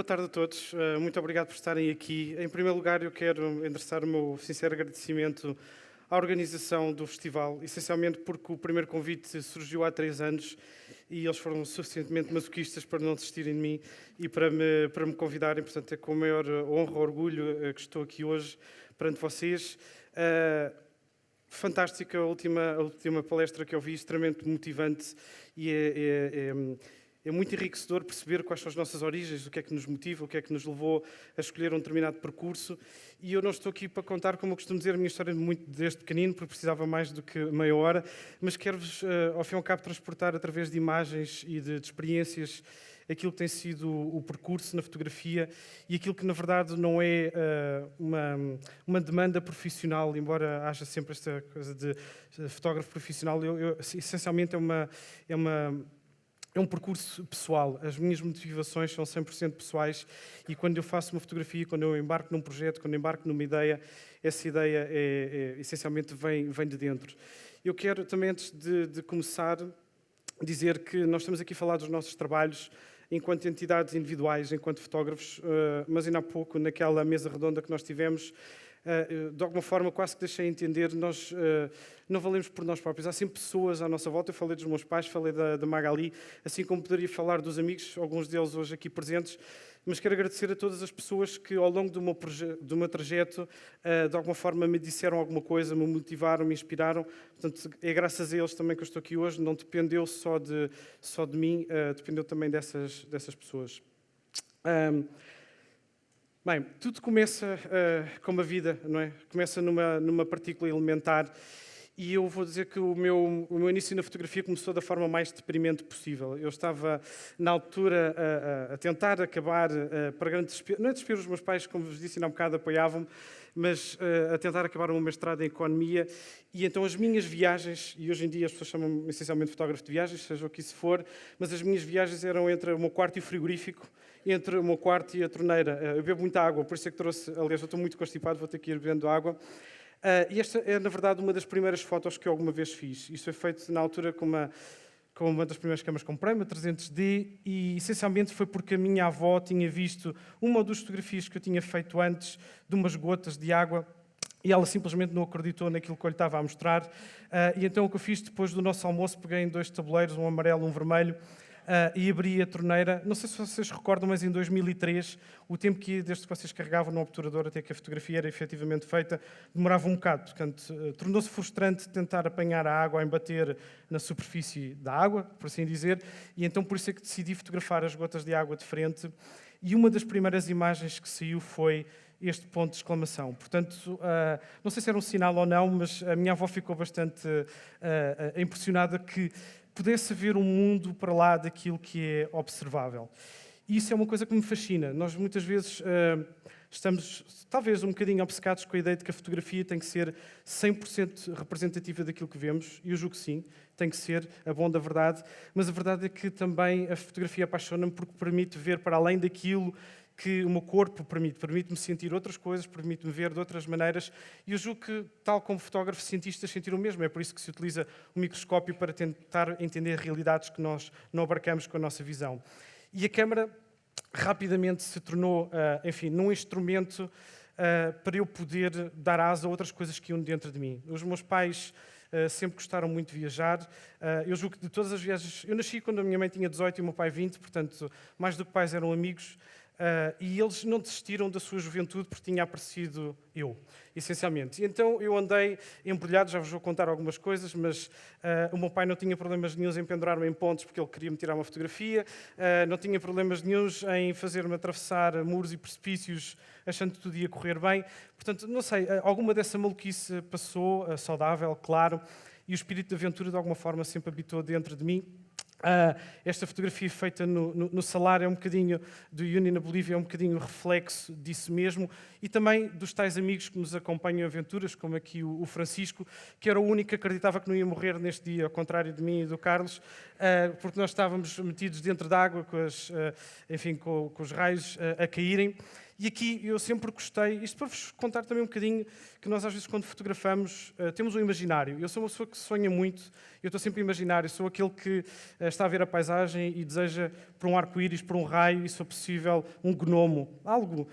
boa tarde a todos. Muito obrigado por estarem aqui. Em primeiro lugar, eu quero endereçar o meu sincero agradecimento à organização do festival, essencialmente porque o primeiro convite surgiu há 3 anos e eles foram suficientemente masoquistas para não desistirem de mim e para me convidarem. Portanto, é com a maior honra e orgulho que estou aqui hoje perante vocês. Fantástica a última palestra que eu vi, extremamente motivante e é muito enriquecedor perceber quais são as nossas origens, o que é que nos motiva, o que é que nos levou a escolher um determinado percurso. E eu não estou aqui para contar, como eu costumo dizer, a minha história muito desde pequenino, porque precisava mais do que meia hora, mas quero-vos, ao fim e ao cabo, transportar através de imagens e de experiências aquilo que tem sido o percurso na fotografia e aquilo que, na verdade, não é uma demanda profissional, embora haja sempre esta coisa de fotógrafo profissional. Essencialmente, é um percurso pessoal. As minhas motivações são 100% pessoais e quando eu faço uma fotografia, quando eu embarco num projeto, quando eu embarco numa ideia, essa ideia essencialmente vem de dentro. Eu quero também, antes de começar, dizer que nós estamos aqui a falar dos nossos trabalhos enquanto entidades individuais, enquanto fotógrafos, mas ainda há pouco, naquela mesa redonda que nós tivemos, de alguma forma quase que deixei entender, nós não valemos por nós próprios. Há sempre pessoas à nossa volta. Eu falei dos meus pais, falei da Magali, assim como poderia falar dos amigos, alguns deles hoje aqui presentes, mas quero agradecer a todas as pessoas que ao longo do meu trajeto de alguma forma me disseram alguma coisa, me motivaram, me inspiraram. Portanto, é graças a eles também que eu estou aqui hoje. Não dependeu só de mim, dependeu também dessas pessoas. Bem, tudo começa com uma vida, não é? Começa numa partícula elementar e eu vou dizer que o meu início na fotografia começou da forma mais deprimente possível. Eu estava, na altura, a tentar acabar, para grande desespero, não é desespero, os meus pais, como vos disse, ainda há um bocado apoiavam-me, mas a tentar acabar o meu mestrado em Economia. E então as minhas viagens, e hoje em dia as pessoas chamam-me essencialmente fotógrafo de viagens, seja o que isso for, mas as minhas viagens eram entre o meu quarto e o frigorífico, entre o meu quarto e a torneira. Eu bebo muita água, por isso é que trouxe, aliás, eu estou muito constipado, vou ter que ir bebendo água. E esta é, na verdade, uma das primeiras fotos que eu alguma vez fiz. Isto foi feito na altura com uma das primeiras câmaras que comprei, uma 300D, e essencialmente foi porque a minha avó tinha visto uma ou duas fotografias que eu tinha feito antes de umas gotas de água e ela simplesmente não acreditou naquilo que eu lhe estava a mostrar. E então o que eu fiz depois do nosso almoço, peguei em 2 tabuleiros, um amarelo e um vermelho, e abri a torneira. Não sei se vocês recordam, mas em 2003, o tempo que desde que vocês carregavam no obturador até que a fotografia era efetivamente feita, demorava um bocado. Portanto, tornou-se frustrante tentar apanhar a água a embater na superfície da água, por assim dizer, e então por isso é que decidi fotografar as gotas de água de frente. E uma das primeiras imagens que saiu foi este ponto de exclamação. Portanto, não sei se era um sinal ou não, mas a minha avó ficou bastante impressionada que pudesse haver um mundo para lá daquilo que é observável. E isso é uma coisa que me fascina. Nós muitas vezes estamos, talvez, um bocadinho obcecados com a ideia de que a fotografia tem que ser 100% representativa daquilo que vemos, e eu julgo que sim, tem que ser a bom da verdade, mas a verdade é que também a fotografia apaixona-me porque permite ver para além daquilo que o meu corpo permite-me sentir outras coisas, permite-me ver de outras maneiras, e eu julgo que, tal como fotógrafos, cientistas sentiram o mesmo. É por isso que se utiliza o microscópio para tentar entender realidades que nós não abarcamos com a nossa visão. E a câmara rapidamente se tornou, enfim, num instrumento para eu poder dar asa a outras coisas que iam dentro de mim. Os meus pais sempre gostaram muito de viajar. Eu julgo que de todas as viagens... Eu nasci quando a minha mãe tinha 18 e o meu pai 20, portanto, mais do que pais eram amigos. E eles não desistiram da sua juventude porque tinha aparecido eu, essencialmente. E então eu andei embrulhado, já vos vou contar algumas coisas, mas o meu pai não tinha problemas nenhuns em pendurar-me em pontos porque ele queria-me tirar uma fotografia, não tinha problemas nenhuns em fazer-me atravessar muros e precipícios achando que tudo ia correr bem. Portanto, não sei, alguma dessa maluquice passou, saudável, claro, e o espírito de aventura de alguma forma sempre habitou dentro de mim. Esta fotografia feita no Salar é um bocadinho do Uni na Bolívia, é um bocadinho reflexo disso mesmo, e também dos tais amigos que nos acompanham em aventuras, como aqui o Francisco, que era o único que acreditava que não ia morrer neste dia, ao contrário de mim e do Carlos, porque nós estávamos metidos dentro da água, com os raios a caírem. E aqui eu sempre gostei, isto para vos contar também um bocadinho, que nós às vezes quando fotografamos temos um imaginário. Eu sou uma pessoa que sonha muito, eu estou sempre a imaginar, eu sou aquele que está a ver a paisagem e deseja por um arco-íris, por um raio e, se for possível, um gnomo. Algo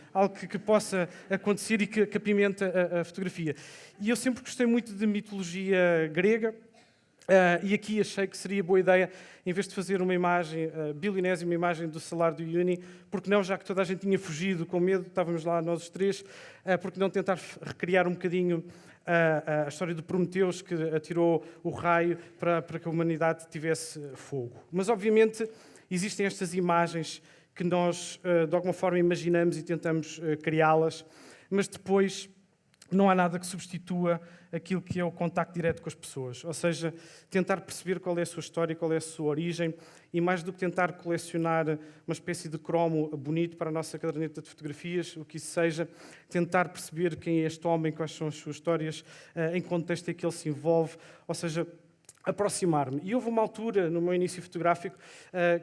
que possa acontecer e que apimenta a fotografia. E eu sempre gostei muito de mitologia grega, e aqui achei que seria boa ideia, em vez de fazer uma imagem bilionésima, uma imagem do Salário de Uyuni, porque não, já que toda a gente tinha fugido com medo, estávamos lá nós os três, porque não tentar recriar um bocadinho a história de Prometeus, que atirou o raio para que a humanidade tivesse fogo. Mas, obviamente, existem estas imagens que nós, de alguma forma, imaginamos e tentamos criá-las, mas depois não há nada que substitua aquilo que é o contacto direto com as pessoas. Ou seja, tentar perceber qual é a sua história, qual é a sua origem, e mais do que tentar colecionar uma espécie de cromo bonito para a nossa caderneta de fotografias, o que isso seja, tentar perceber quem é este homem, quais são as suas histórias, em que contexto é que ele se envolve, ou seja, aproximar-me. E houve uma altura, no meu início fotográfico,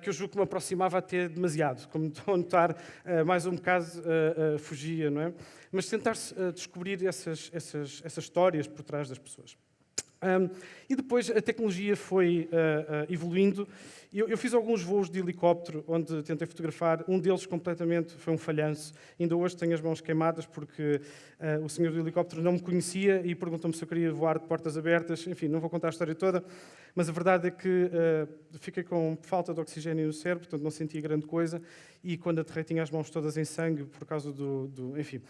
que eu julgo que me aproximava até demasiado. Como estão a notar, mais um bocado fugia, não é? Mas tentar descobrir essas histórias por trás das pessoas. E depois a tecnologia foi evoluindo. Eu fiz alguns voos de helicóptero onde tentei fotografar. Um deles completamente foi um falhanço. Ainda hoje tenho as mãos queimadas porque o senhor do helicóptero não me conhecia e perguntou-me se eu queria voar de portas abertas. Enfim, não vou contar a história toda, mas a verdade é que fiquei com falta de oxigênio no cérebro, portanto não sentia grande coisa. E quando aterrei tinha as mãos todas em sangue por causa enfim.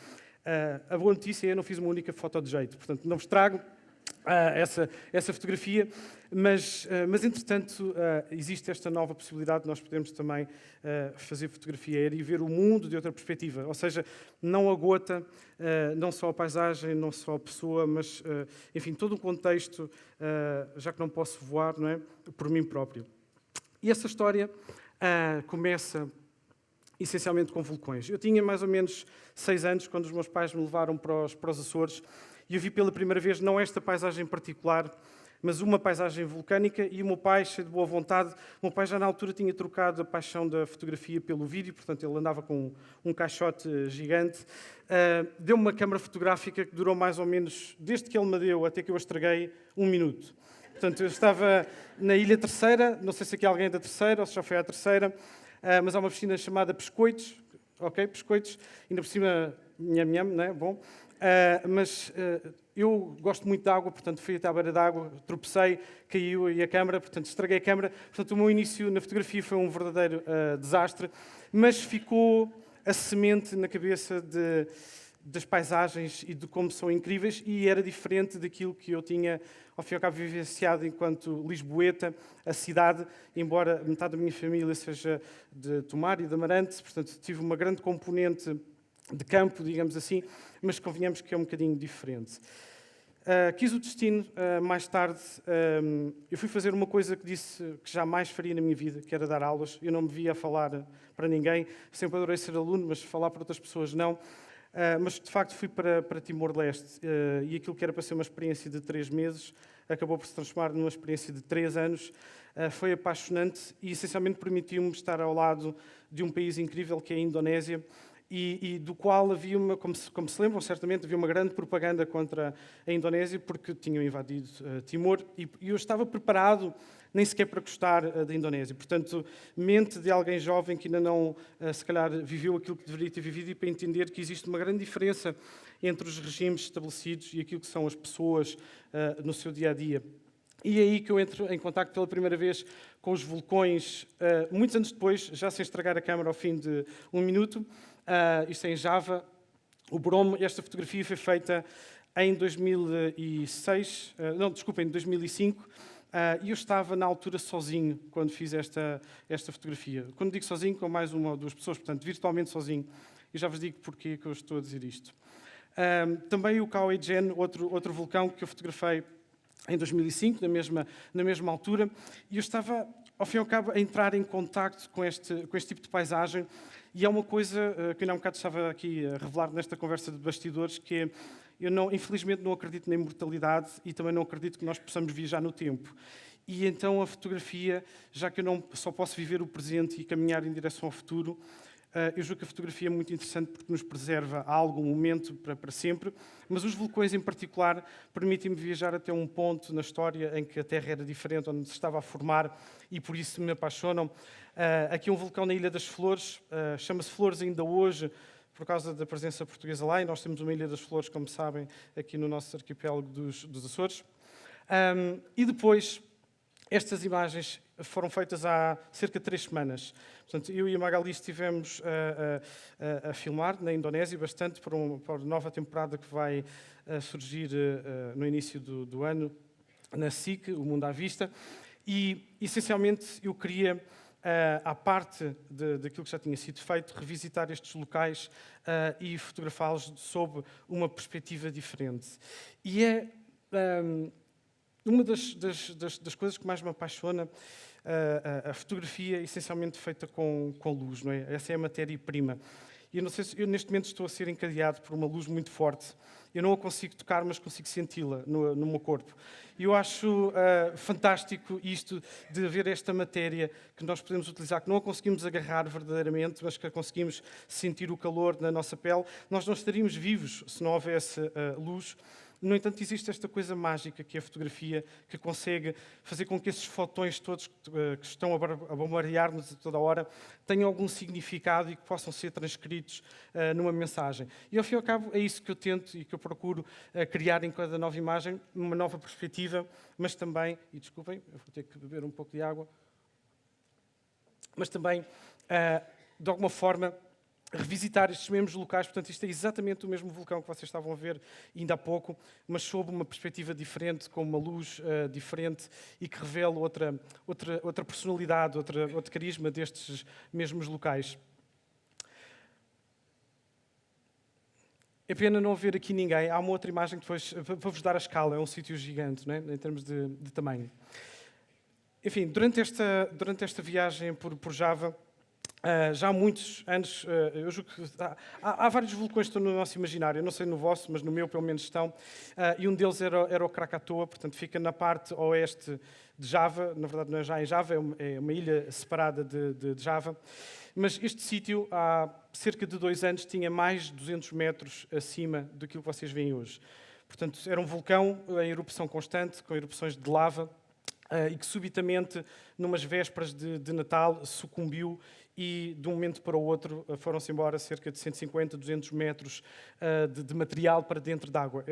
A boa notícia é que eu não fiz uma única foto de jeito, portanto não vos trago essa fotografia, mas entretanto existe esta nova possibilidade de nós podermos também fazer fotografia aérea e ver o mundo de outra perspectiva, ou seja, não a gota, não só a paisagem, não só a pessoa, mas enfim, todo o contexto, já que não posso voar, não é? Por mim próprio. E essa história começa essencialmente com vulcões. Eu tinha mais ou menos 6 anos quando os meus pais me levaram para os Açores e eu vi pela primeira vez não esta paisagem particular, mas uma paisagem vulcânica, e o meu pai, cheio de boa vontade, o meu pai já na altura tinha trocado a paixão da fotografia pelo vídeo, portanto ele andava com um caixote gigante, deu-me uma câmara fotográfica que durou mais ou menos, desde que ele me deu até que eu a estraguei, 1 minuto. Portanto, eu estava na Ilha Terceira, não sei se aqui alguém é da Terceira ou se já foi à Terceira, mas há uma piscina chamada Pescoitos, ok, Pescoitos, ainda por cima, nham-nham, não é? Bom. Mas eu gosto muito de água, portanto fui até à beira da água, tropecei, caiu e a câmara, portanto estraguei a câmara. Portanto, o meu início na fotografia foi um verdadeiro desastre, mas ficou a semente na cabeça das paisagens e de como são incríveis, e era diferente daquilo que eu tinha, ao fim e ao cabo, vivenciado enquanto lisboeta, a cidade, embora metade da minha família seja de Tomar e de Amarante, portanto tive uma grande componente de campo, digamos assim, mas convenhamos que é um bocadinho diferente. Quis o destino, mais tarde, eu fui fazer uma coisa que disse que jamais faria na minha vida, que era dar aulas. Eu não me via a falar para ninguém, sempre adorei ser aluno, mas falar para outras pessoas não. Mas, de facto, fui para Timor-Leste, e aquilo que era para ser uma experiência de 3 meses acabou por se transformar numa experiência de 3 anos. Foi apaixonante e, essencialmente, permitiu-me estar ao lado de um país incrível que é a Indonésia, e do qual havia como se lembram, certamente, havia uma grande propaganda contra a Indonésia, porque tinham invadido Timor, e eu estava preparado nem sequer para gostar da Indonésia. Portanto, mente de alguém jovem que ainda não, se calhar, viveu aquilo que deveria ter vivido, e para entender que existe uma grande diferença entre os regimes estabelecidos e aquilo que são as pessoas no seu dia-a-dia. E é aí que eu entro em contacto pela primeira vez com os vulcões, muitos anos depois, já sem estragar a câmara ao fim de 1 minuto. Isto é em Java, o Bromo. Esta fotografia foi feita em 2006, em 2005, e eu estava na altura sozinho quando fiz esta fotografia. Quando digo sozinho, com mais uma ou 2 pessoas, portanto, virtualmente sozinho. E já vos digo porquê que eu estou a dizer isto. Também o Khao Gen, outro vulcão que eu fotografei em 2005, na mesma altura, e eu estava, ao fim e ao cabo, a entrar em contacto com este tipo de paisagem. E é uma coisa que eu há um bocado estava aqui a revelar nesta conversa de bastidores, que é, infelizmente não acredito na imortalidade e também não acredito que nós possamos viajar no tempo. E então a fotografia, já que eu não só posso viver o presente e caminhar em direção ao futuro, Eu julgo que a fotografia é muito interessante porque nos preserva a algum momento para sempre, mas os vulcões em particular permitem-me viajar até um ponto na história em que a Terra era diferente, onde se estava a formar, e por isso me apaixonam. Aqui um vulcão na Ilha das Flores, chama-se Flores ainda hoje, por causa da presença portuguesa lá, e nós temos uma Ilha das Flores, como sabem, aqui no nosso arquipélago dos Açores. E depois, estas imagens foram feitas há cerca de 3 semanas. Portanto, eu e a Magali estivemos a filmar na Indonésia bastante para a nova temporada que vai surgir no início do ano, na SIC, O Mundo à Vista. E, essencialmente, eu queria, à parte daquilo que já tinha sido feito, revisitar estes locais e fotografá-los sob uma perspectiva diferente. E é uma das coisas que mais me apaixona, a fotografia essencialmente feita com luz, não é? Essa é a matéria-prima. E eu não sei se eu neste momento estou a ser encadeado por uma luz muito forte. Eu não a consigo tocar, mas consigo senti-la no meu corpo. E eu acho fantástico isto de ver esta matéria que nós podemos utilizar, que não a conseguimos agarrar verdadeiramente, mas que a conseguimos sentir o calor na nossa pele. Nós não estaríamos vivos se não houvesse luz. No entanto, existe esta coisa mágica que é a fotografia, que consegue fazer com que esses fotões todos que estão a bombardear-nos a toda a hora tenham algum significado e que possam ser transcritos numa mensagem. E, ao fim e ao cabo, é isso que eu tento e que eu procuro criar em cada nova imagem, uma nova perspectiva, mas também, e desculpem, eu vou ter que beber um pouco de água, mas também, de alguma forma, revisitar estes mesmos locais. Portanto, isto é exatamente o mesmo vulcão que vocês estavam a ver ainda há pouco, mas sob uma perspectiva diferente, com uma luz diferente e que revela outra personalidade, outro carisma destes mesmos locais. É pena não haver aqui ninguém. Há uma outra imagem que depois, para vos dar a escala, é um sítio gigante, não é? Em termos de tamanho. Enfim, durante esta viagem por Java, já há muitos anos, eu julgo que há vários vulcões que estão no nosso imaginário, eu não sei no vosso, mas no meu pelo menos estão, e um deles era o Krakatoa, portanto fica na parte oeste de Java, na verdade não é já em Java, é uma ilha separada de Java, mas este sítio há cerca de 2 anos tinha mais de 200 metros acima do que vocês veem hoje. Portanto, era um vulcão em erupção constante, com erupções de lava, e que subitamente, numas vésperas de Natal, sucumbiu e, de um momento para o outro, foram-se embora cerca de 150, 200 metros de material para dentro d'água.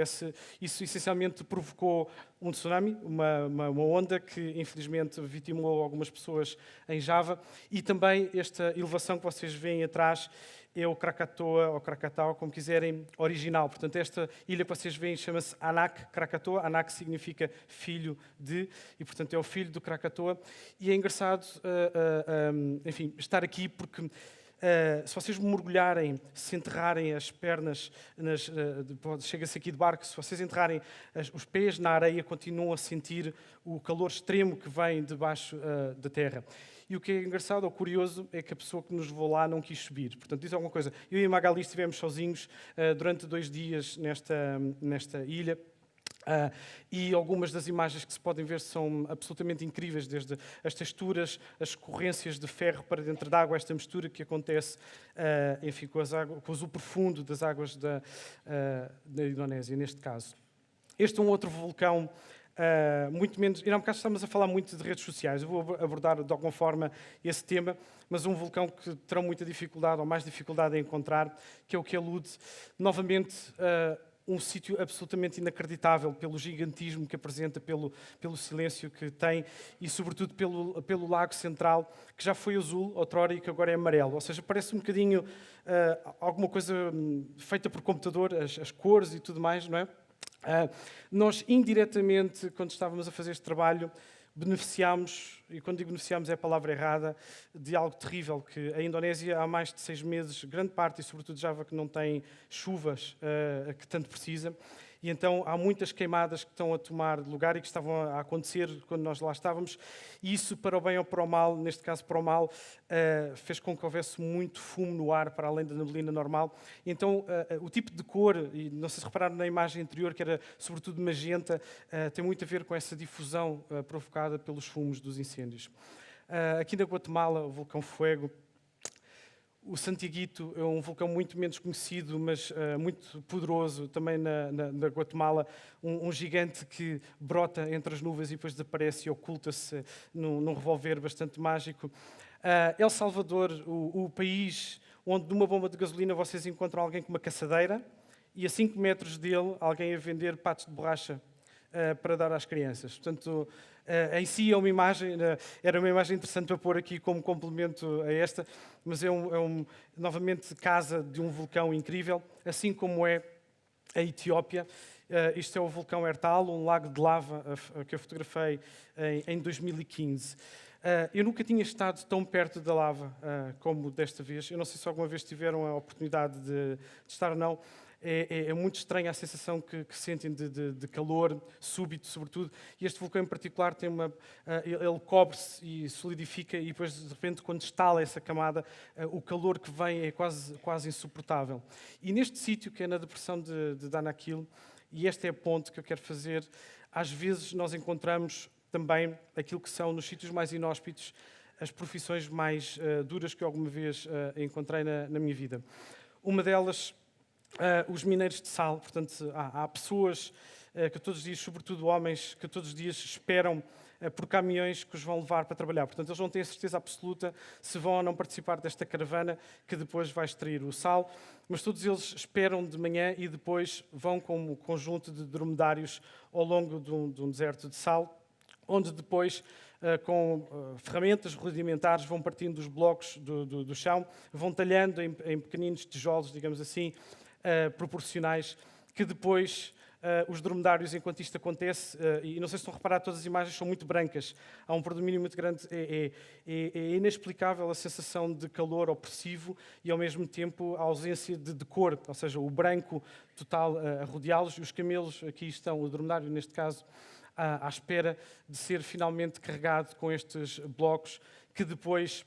Isso, essencialmente, provocou um tsunami, uma onda que, infelizmente, vitimou algumas pessoas em Java, e também esta elevação que vocês veem atrás é o Krakatoa, ou Krakatau, como quiserem, original. Portanto, esta ilha que vocês veem chama-se Anak Krakatoa. Anak significa filho de, e, portanto, é o filho do Krakatoa. E é engraçado, enfim, estar aqui porque se vocês mergulharem, se enterrarem as pernas, chega-se aqui de barco, se vocês enterrarem os pés na areia, continuam a sentir o calor extremo que vem debaixo da terra. E o que é engraçado ou curioso é que a pessoa que nos levou lá não quis subir. Portanto, diz alguma coisa. Eu e a Magali estivemos sozinhos durante 2 dias nesta ilha. E algumas das imagens que se podem ver são absolutamente incríveis, desde as texturas, as corrências de ferro para dentro da água, esta mistura que acontece, enfim, com o azul profundo das águas da Indonésia, neste caso. Este é um outro vulcão muito menos... E há um bocado estamos a falar muito de redes sociais. Eu vou abordar de alguma forma esse tema, mas um vulcão que terão muita dificuldade, ou mais dificuldade em encontrar, que é o Kelude. Novamente, um sítio absolutamente inacreditável pelo gigantismo que apresenta, pelo silêncio que tem e, sobretudo, pelo lago central, que já foi azul outrora e que agora é amarelo. Ou seja, parece um bocadinho alguma coisa feita por computador, as cores e tudo mais, não é? Nós, indiretamente, quando estávamos a fazer este trabalho, beneficiámos, e quando digo beneficiámos é a palavra errada, de algo terrível, que a Indonésia há mais de 6 meses, grande parte, e sobretudo Java, que não tem chuvas que tanto precisa, e então há muitas queimadas que estão a tomar lugar e que estavam a acontecer quando nós lá estávamos, e isso, para o bem ou para o mal, neste caso para o mal, fez com que houvesse muito fumo no ar, para além da neblina normal. Então, o tipo de cor, e não sei se repararam na imagem anterior, que era sobretudo magenta, tem muito a ver com essa difusão provocada pelos fumos dos incêndios. Aqui na Guatemala, o vulcão Fuego, O Santiguito é um vulcão muito menos conhecido, mas muito poderoso, também na Guatemala. Um gigante que brota entre as nuvens e depois desaparece e oculta-se num revolver bastante mágico. El Salvador, o país onde numa bomba de gasolina vocês encontram alguém com uma caçadeira e a 5 metros dele alguém a vender patos de borracha para dar às crianças. Portanto, em si é uma imagem, era uma imagem interessante para pôr aqui como complemento a esta, mas novamente casa de um vulcão incrível, assim como é a Etiópia. Isto é o vulcão Ertal, um lago de lava que eu fotografei em 2015. Eu nunca tinha estado tão perto da lava como desta vez. Eu não sei se alguma vez tiveram a oportunidade de estar ou não. É muito estranha a sensação que sentem de calor súbito, sobretudo. E este vulcão em particular tem ele cobre-se e solidifica e depois, de repente, quando estala essa camada, o calor que vem é quase insuportável. E neste sítio, que é na depressão de Danakil, e este é o ponto que eu quero fazer, às vezes nós encontramos também aquilo que são, nos sítios mais inóspitos, as profissões mais duras que eu alguma vez encontrei na minha vida. Uma delas, os mineiros de sal. Portanto, há pessoas que todos os dias, sobretudo homens, que todos os dias esperam por caminhões que os vão levar para trabalhar. Portanto, eles não têm a certeza absoluta se vão ou não participar desta caravana que depois vai extrair o sal, mas todos eles esperam de manhã e depois vão com um conjunto de dromedários ao longo de um deserto de sal, onde depois, com ferramentas rudimentares, vão partindo os blocos do chão, vão talhando em pequeninos tijolos, digamos assim, proporcionais, que depois os dromedários, enquanto isto acontece, e não sei se estão a reparar, todas as imagens são muito brancas, há um predomínio muito grande, é inexplicável a sensação de calor opressivo e ao mesmo tempo a ausência de cor, ou seja, o branco total a rodeá-los, e os camelos, aqui estão, o dromedário neste caso, à espera de ser finalmente carregado com estes blocos que depois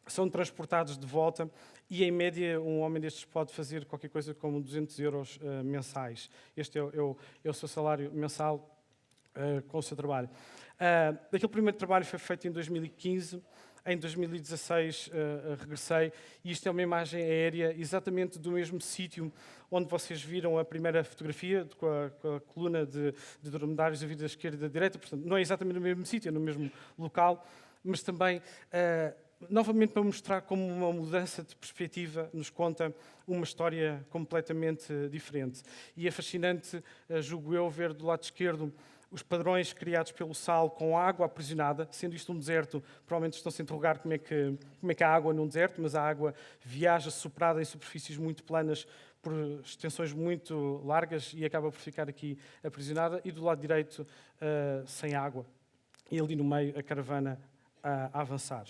são transportados de volta e, em média, um homem destes pode fazer qualquer coisa como 200 euros mensais. Este é o seu salário mensal com o seu trabalho. Aquele primeiro trabalho foi feito em 2015. Em 2016 regressei e isto é uma imagem aérea exatamente do mesmo sítio onde vocês viram a primeira fotografia, com a coluna de dromedários a vir da esquerda e da direita. Portanto, não é exatamente no mesmo sítio, é no mesmo local, mas também, novamente, para mostrar como uma mudança de perspectiva nos conta uma história completamente diferente. E é fascinante, julgo eu, ver do lado esquerdo os padrões criados pelo sal com água aprisionada. Sendo isto um deserto, provavelmente estão-se a interrogar como é que há água num deserto, mas a água viaja soprada em superfícies muito planas por extensões muito largas e acaba por ficar aqui aprisionada. E do lado direito, sem água. E ali no meio, a caravana a avançar.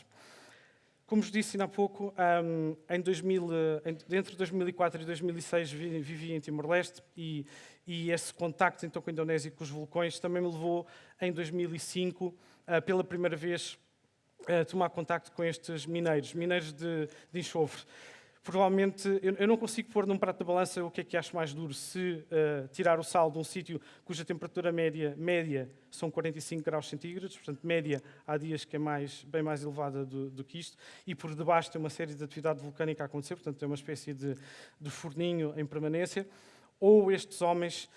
Como vos disse ainda há pouco, entre 2004 e 2006 vivi em Timor-Leste e esse contacto então com a Indonésia e com os vulcões também me levou, em 2005, pela primeira vez, a tomar contacto com estes mineiros de enxofre. Provavelmente, eu não consigo pôr num prato de balança o que é que acho mais duro, se tirar o sal de um sítio cuja temperatura média são 45 graus centígrados, portanto, média há dias que é bem mais elevada do que isto, e por debaixo tem uma série de atividade vulcânica a acontecer, portanto, é uma espécie de forninho em permanência, ou estes homens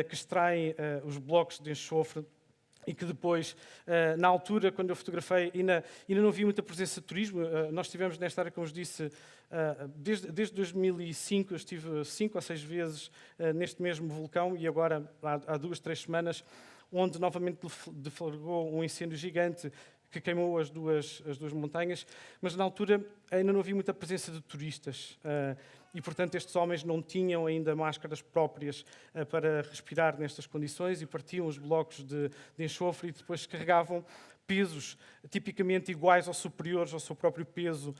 que extraem os blocos de enxofre e que depois, na altura, quando eu fotografei, ainda não havia muita presença de turismo. Nós estivemos nesta área, como vos disse, desde 2005, eu estive 5 ou 6 vezes neste mesmo vulcão e agora, há 2, 3 semanas, onde novamente deflagrou um incêndio gigante que queimou as duas montanhas, mas na altura ainda não havia muita presença de turistas e, portanto, estes homens não tinham ainda máscaras próprias para respirar nestas condições e partiam os blocos de enxofre e depois carregavam pesos tipicamente iguais ou superiores ao seu próprio peso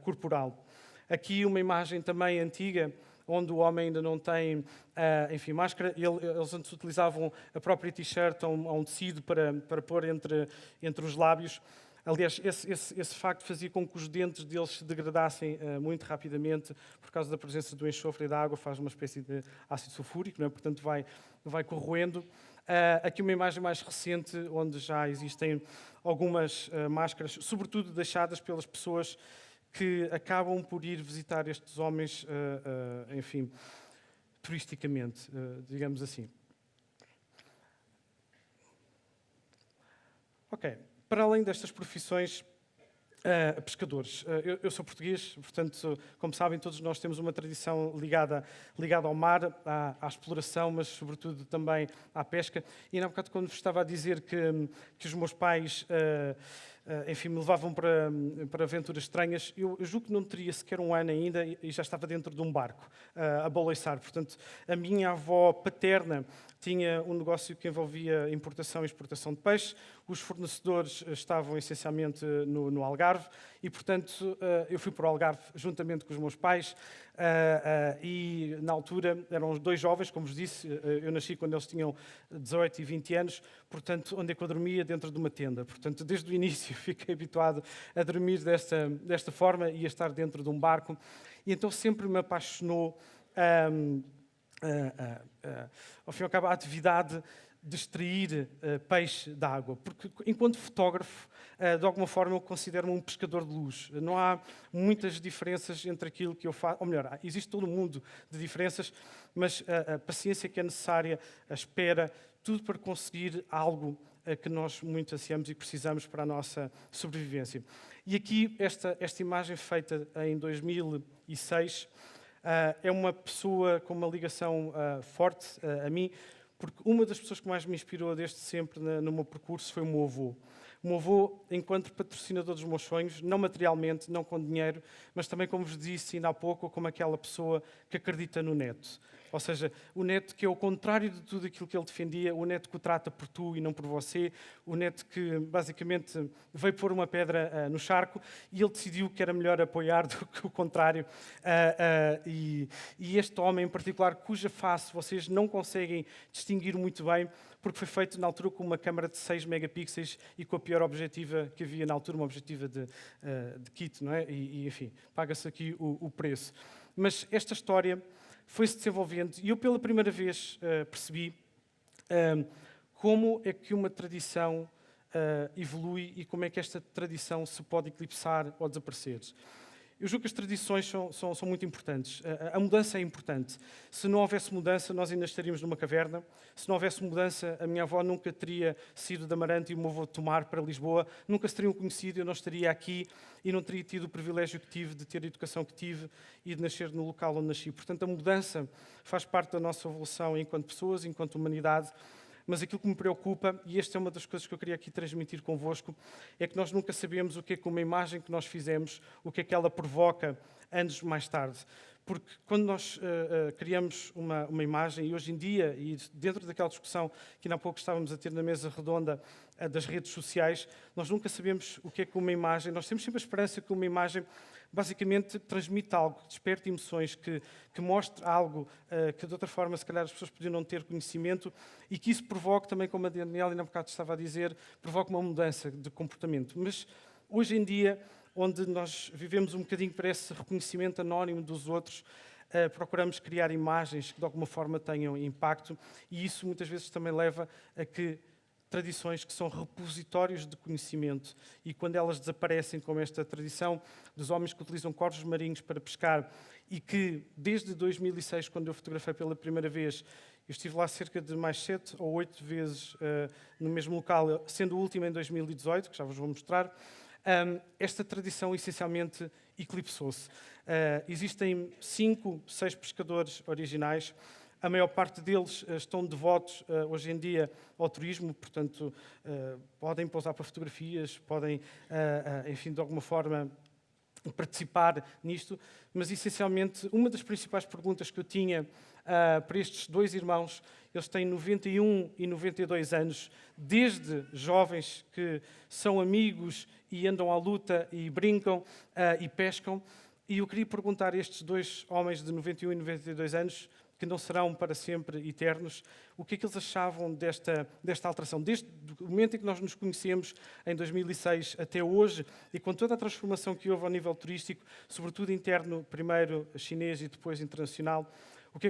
corporal. Aqui uma imagem também antiga, onde o homem ainda não tem, máscara. Eles antes utilizavam a própria t-shirt a um tecido para pôr entre os lábios. Aliás, esse facto fazia com que os dentes deles se degradassem muito rapidamente por causa da presença do enxofre e da água, faz uma espécie de ácido sulfúrico, não é? Portanto vai corroendo. Aqui uma imagem mais recente, onde já existem algumas máscaras, sobretudo deixadas pelas pessoas que acabam por ir visitar estes homens, enfim, turisticamente, digamos assim. Ok, para além destas profissões, pescadores. Eu sou português, portanto, como sabem, todos nós temos uma tradição ligada ao mar, à exploração, mas sobretudo também à pesca. E na bocado, quando vos estava a dizer que os meus pais, enfim, me levavam para aventuras estranhas, eu julgo que não teria sequer um ano ainda e já estava dentro de um barco a balançar. Portanto, a minha avó paterna tinha um negócio que envolvia importação e exportação de peixe. Os fornecedores estavam essencialmente no Algarve e, portanto, eu fui para o Algarve juntamente com os meus pais e, na altura, eram os dois jovens, como vos disse, eu nasci quando eles tinham 18 e 20 anos, portanto, onde é que eu dormia? Dentro de uma tenda. Portanto, desde o início fiquei habituado a dormir desta forma e a estar dentro de um barco. E então sempre me apaixonou ao fim e ao cabo, a atividade de extrair peixe da água. Porque, enquanto fotógrafo, de alguma forma, eu considero-me um pescador de luz. Não há muitas diferenças entre aquilo que eu faço. Ou melhor, existe todo um mundo de diferenças, mas a paciência que é necessária, a espera, tudo para conseguir algo que nós muito ansiamos e precisamos para a nossa sobrevivência. E aqui, esta imagem feita em 2006, é uma pessoa com uma ligação forte a mim, porque uma das pessoas que mais me inspirou desde sempre no meu percurso foi o meu avô. O meu avô, enquanto patrocinador dos meus sonhos, não materialmente, não com dinheiro, mas também, como vos disse ainda há pouco, como aquela pessoa que acredita no neto. Ou seja, o neto que é o contrário de tudo aquilo que ele defendia, o neto que o trata por tu e não por você, o neto que basicamente veio pôr uma pedra no charco e ele decidiu que era melhor apoiar do que o contrário. E este homem em particular, cuja face vocês não conseguem distinguir muito bem, porque foi feito na altura com uma câmara de 6 megapixels e com a pior objetiva que havia na altura, uma objetiva de kit, não é? E enfim, paga-se aqui o preço. Mas esta história foi-se desenvolvendo e eu pela primeira vez percebi como é que uma tradição evolui e como é que esta tradição se pode eclipsar ou desaparecer. Eu julgo que as tradições são muito importantes. A mudança é importante. Se não houvesse mudança, nós ainda estaríamos numa caverna. Se não houvesse mudança, a minha avó nunca teria saído de Amarante e o meu avô de Tomar para Lisboa. Nunca se teriam conhecido, eu não estaria aqui e não teria tido o privilégio que tive de ter a educação que tive e de nascer no local onde nasci. Portanto, a mudança faz parte da nossa evolução enquanto pessoas, enquanto humanidade. Mas aquilo que me preocupa, e esta é uma das coisas que eu queria aqui transmitir convosco, é que nós nunca sabemos o que é que uma imagem que nós fizemos, o que é que ela provoca anos mais tarde. Porque quando nós criamos uma imagem, e hoje em dia, e dentro daquela discussão que ainda há pouco estávamos a ter na mesa redonda das redes sociais, nós nunca sabemos o que é que uma imagem, nós temos sempre a esperança que uma imagem basicamente transmite algo, desperte emoções, que mostre algo que de outra forma se calhar as pessoas podiam não ter conhecimento e que isso provoque também, como a Daniela ainda há bocado estava a dizer, provoque uma mudança de comportamento. Mas hoje em dia, onde nós vivemos um bocadinho para esse reconhecimento anónimo dos outros, procuramos criar imagens que de alguma forma tenham impacto e isso muitas vezes também leva a que tradições que são repositórios de conhecimento e quando elas desaparecem, como esta tradição dos homens que utilizam corvos marinhos para pescar e que desde 2006, quando eu fotografei pela primeira vez, eu estive lá cerca de mais 7 ou 8 vezes no mesmo local, sendo o último em 2018, que já vos vou mostrar, esta tradição essencialmente eclipsou-se. Existem 5, 6 pescadores originais. A maior parte deles estão devotos, hoje em dia, ao turismo, portanto, podem pousar para fotografias, podem, enfim, de alguma forma, participar nisto, mas, essencialmente, uma das principais perguntas que eu tinha para estes dois irmãos, eles têm 91 e 92 anos, desde jovens que são amigos e andam à luta e brincam e pescam, e eu queria perguntar a estes dois homens de 91 e 92 anos, que não serão para sempre eternos, o que é que eles achavam desta alteração? Desde o momento em que nós nos conhecemos, em 2006, até hoje, e com toda a transformação que houve ao nível turístico, sobretudo interno, primeiro chinês e depois internacional,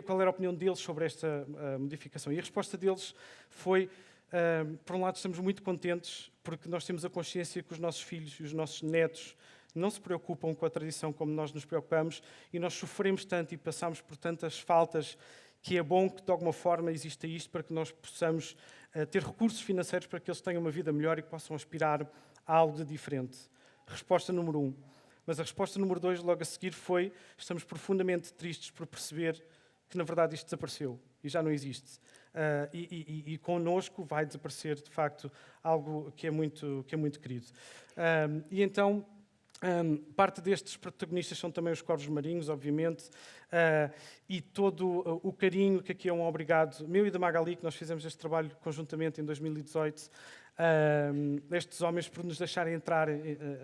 qual era a opinião deles sobre esta modificação? E a resposta deles foi, por um lado, estamos muito contentes, porque nós temos a consciência que os nossos filhos e os nossos netos não se preocupam com a tradição como nós nos preocupamos e nós sofremos tanto e passamos por tantas faltas que é bom que, de alguma forma, exista isto para que nós possamos ter recursos financeiros para que eles tenham uma vida melhor e que possam aspirar a algo de diferente. Resposta número 1. Mas a resposta número 2, logo a seguir, foi: estamos profundamente tristes por perceber que, na verdade, isto desapareceu e já não existe. E connosco vai desaparecer, de facto, algo que é muito querido. E então, parte destes protagonistas são também os corvos marinhos, obviamente, e todo o carinho, que aqui é um obrigado meu e da Magali, que nós fizemos este trabalho conjuntamente em 2018, estes homens por nos deixarem entrar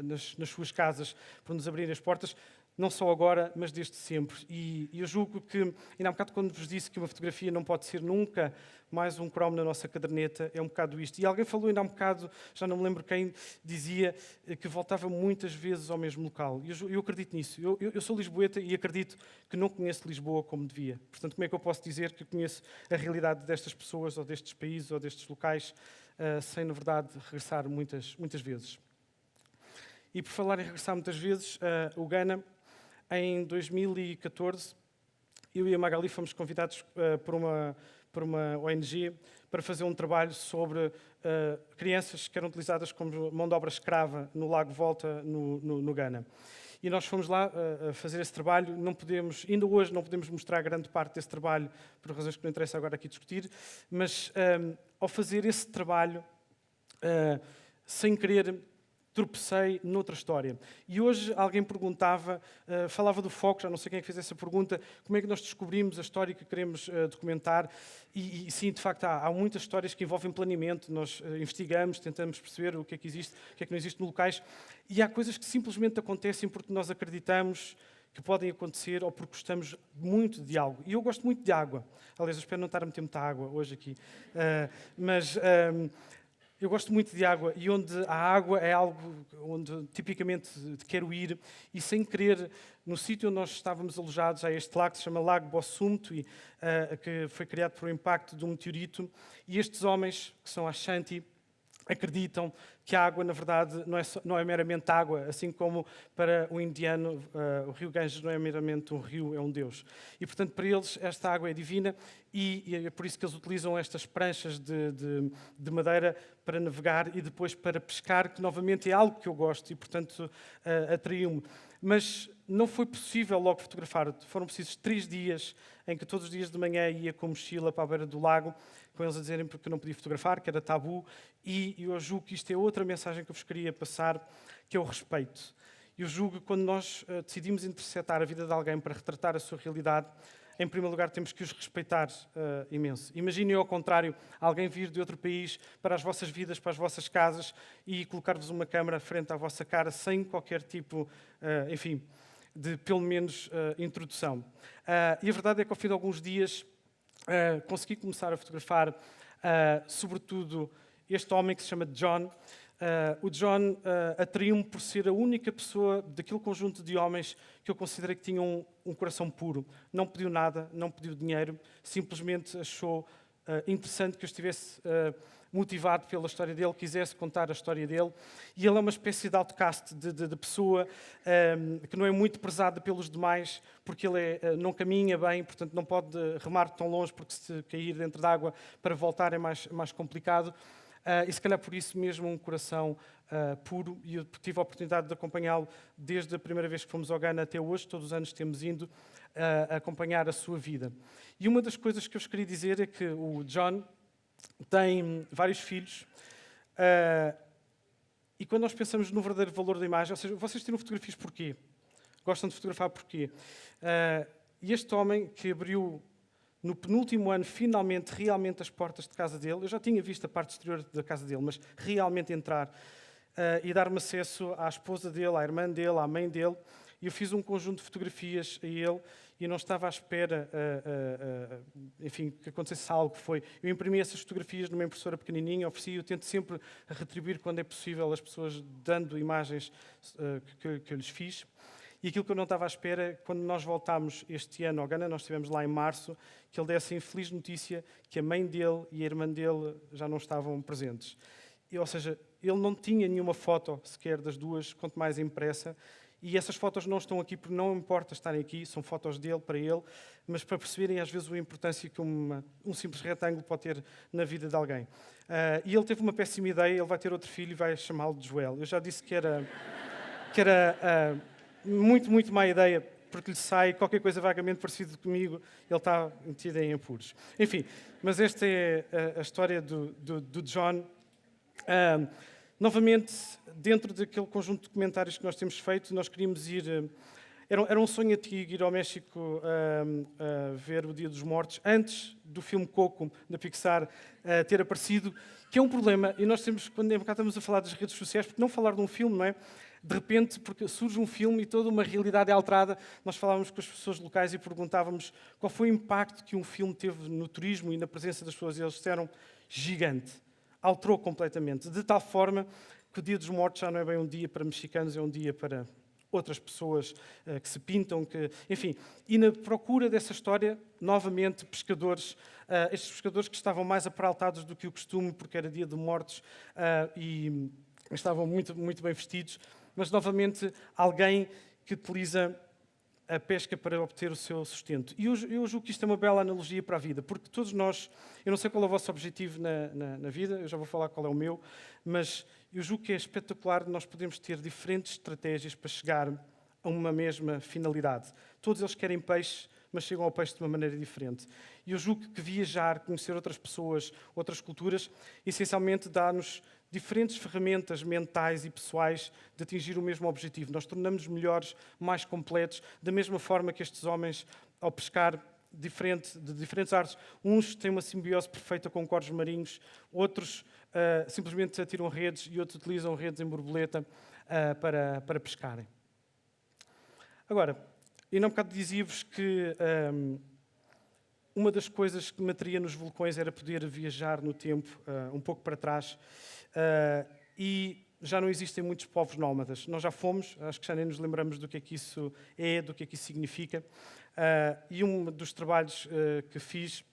nas suas casas, por nos abrirem as portas, não só agora, mas desde sempre. E eu julgo que, ainda há um bocado quando vos disse que uma fotografia não pode ser nunca mais um cromo na nossa caderneta, é um bocado isto. E alguém falou ainda há um bocado, já não me lembro quem, dizia que voltava muitas vezes ao mesmo local. E eu acredito nisso. Eu sou lisboeta e acredito que não conheço Lisboa como devia. Portanto, como é que eu posso dizer que conheço a realidade destas pessoas, ou destes países, ou destes locais, sem, na verdade, regressar muitas vezes? E por falar em regressar muitas vezes, o Ghana, em 2014, eu e a Magali fomos convidados por uma ONG para fazer um trabalho sobre crianças que eram utilizadas como mão de obra escrava no Lago Volta, no Ghana. E nós fomos lá fazer esse trabalho. Ainda hoje não podemos mostrar grande parte desse trabalho, por razões que não interessa agora aqui discutir, mas ao fazer esse trabalho, sem querer, tropecei noutra história. E hoje alguém perguntava, falava do foco, já não sei quem é que fez essa pergunta, como é que nós descobrimos a história que queremos documentar. E sim, de facto, há muitas histórias que envolvem planeamento. Nós investigamos, tentamos perceber o que é que existe, o que é que não existe nos locais. E há coisas que simplesmente acontecem porque nós acreditamos que podem acontecer ou porque gostamos muito de algo. E eu gosto muito de água. Aliás, eu espero não estar a meter muita água hoje aqui. Eu gosto muito de água, e onde a água é algo onde tipicamente quero ir, e sem querer, no sítio onde nós estávamos alojados, há este lago que se chama Lago Bossumto, que foi criado por um impacto de um meteorito, e estes homens, que são Ashanti, acreditam que a água, na verdade, não é meramente água, assim como para o indiano o rio Ganges não é meramente um rio, é um Deus. E, portanto, para eles esta água é divina e é por isso que eles utilizam estas pranchas de madeira para navegar e depois para pescar, que novamente é algo que eu gosto e, portanto, atraiu-me. Mas não foi possível logo fotografar. Foram precisos 3 dias em que todos os dias de manhã ia com mochila para a beira do lago, com eles a dizerem porque eu não podia fotografar, que era tabu, e eu julgo que isto é outra mensagem que eu vos queria passar, que é o respeito. Eu julgo que quando nós decidimos interceptar a vida de alguém para retratar a sua realidade, em primeiro lugar temos que os respeitar imenso. Imaginem ao contrário, alguém vir de outro país para as vossas vidas, para as vossas casas, e colocar-vos uma câmara frente à vossa cara, sem qualquer tipo, de pelo menos introdução. E a verdade é que ao fim de alguns dias consegui começar a fotografar, sobretudo, este homem que se chama John. O John atraiu-me por ser a única pessoa daquele conjunto de homens que eu considerei que tinham um coração puro. Não pediu nada, não pediu dinheiro, simplesmente achou interessante que eu estivesse motivado pela história dele, quisesse contar a história dele. E ele é uma espécie de outcast, de pessoa que não é muito prezada pelos demais, porque ele não caminha bem, portanto não pode remar tão longe, porque se cair dentro da água para voltar é mais complicado. E se calhar por isso mesmo um coração puro, e eu tive a oportunidade de acompanhá-lo desde a primeira vez que fomos ao Ghana até hoje. Todos os anos temos ido a acompanhar a sua vida. E uma das coisas que eu vos queria dizer é que o John tem vários filhos, e quando nós pensamos no verdadeiro valor da imagem, ou seja, vocês tiram fotografias porquê? Gostam de fotografar porquê? E este homem que abriu no penúltimo ano, finalmente, realmente, as portas de casa dele. Eu já tinha visto a parte exterior da casa dele, mas realmente entrar e dar-me acesso à esposa dele, à irmã dele, à mãe dele. E eu fiz um conjunto de fotografias a ele e não estava à espera, que acontecesse algo. Eu imprimi essas fotografias numa impressora pequenininha, ofereci, eu tento sempre retribuir quando é possível as pessoas dando imagens que eu lhes fiz. E aquilo que eu não estava à espera, quando nós voltámos este ano ao Ghana, nós estivemos lá em março, que ele desse a infeliz notícia que a mãe dele e a irmã dele já não estavam presentes. Ou seja, ele não tinha nenhuma foto sequer das duas, quanto mais impressa, e essas fotos não estão aqui porque não importa estarem aqui, são fotos dele, para ele, mas para perceberem às vezes a importância que um simples retângulo pode ter na vida de alguém. E ele teve uma péssima ideia, ele vai ter outro filho e vai chamá-lo de Joel. Eu já disse que era muito má ideia, porque lhe sai qualquer coisa vagamente parecido comigo, ele está metido em apuros. Enfim, mas esta é a história do John. Novamente, dentro daquele conjunto de documentários que nós temos feito, nós queríamos ir... Era um sonho antigo ir ao México ver o Dia dos Mortos, antes do filme Coco, da Pixar, ter aparecido, que é um problema, e nós temos, quando estamos a falar das redes sociais, porque não falar de um filme, não é? De repente, porque surge um filme e toda uma realidade é alterada, nós falávamos com as pessoas locais e perguntávamos qual foi o impacto que um filme teve no turismo e na presença das pessoas, e eles disseram gigante. Alterou completamente, de tal forma que o Dia dos Mortos já não é bem um dia para mexicanos, é um dia para outras pessoas que se pintam, enfim. E na procura dessa história, novamente, pescadores, estes pescadores que estavam mais aparaltados do que o costume, porque era Dia de Mortos, e estavam muito bem vestidos, mas novamente alguém que utiliza a pesca para obter o seu sustento. E eu julgo que isto é uma bela analogia para a vida, porque todos nós, eu não sei qual é o vosso objetivo na vida, eu já vou falar qual é o meu, mas eu julgo que é espetacular nós podemos ter diferentes estratégias para chegar a uma mesma finalidade. Todos eles querem peixe, mas chegam ao peixe de uma maneira diferente. E eu julgo que viajar, conhecer outras pessoas, outras culturas, essencialmente dá-nos diferentes ferramentas mentais e pessoais de atingir o mesmo objetivo. Nós tornamos-nos melhores, mais completos, da mesma forma que estes homens, ao pescar de diferentes artes, uns têm uma simbiose perfeita com corvos marinhos, outros simplesmente atiram redes e outros utilizam redes em borboleta para pescarem. Agora, ainda há um bocado dizia-vos que uma das coisas que me atraía nos vulcões era poder viajar no tempo, um pouco para trás, e já não existem muitos povos nómadas. Nós já fomos, acho que já nem nos lembramos do que é que isso é, do que é que isso significa. E um dos trabalhos que fiz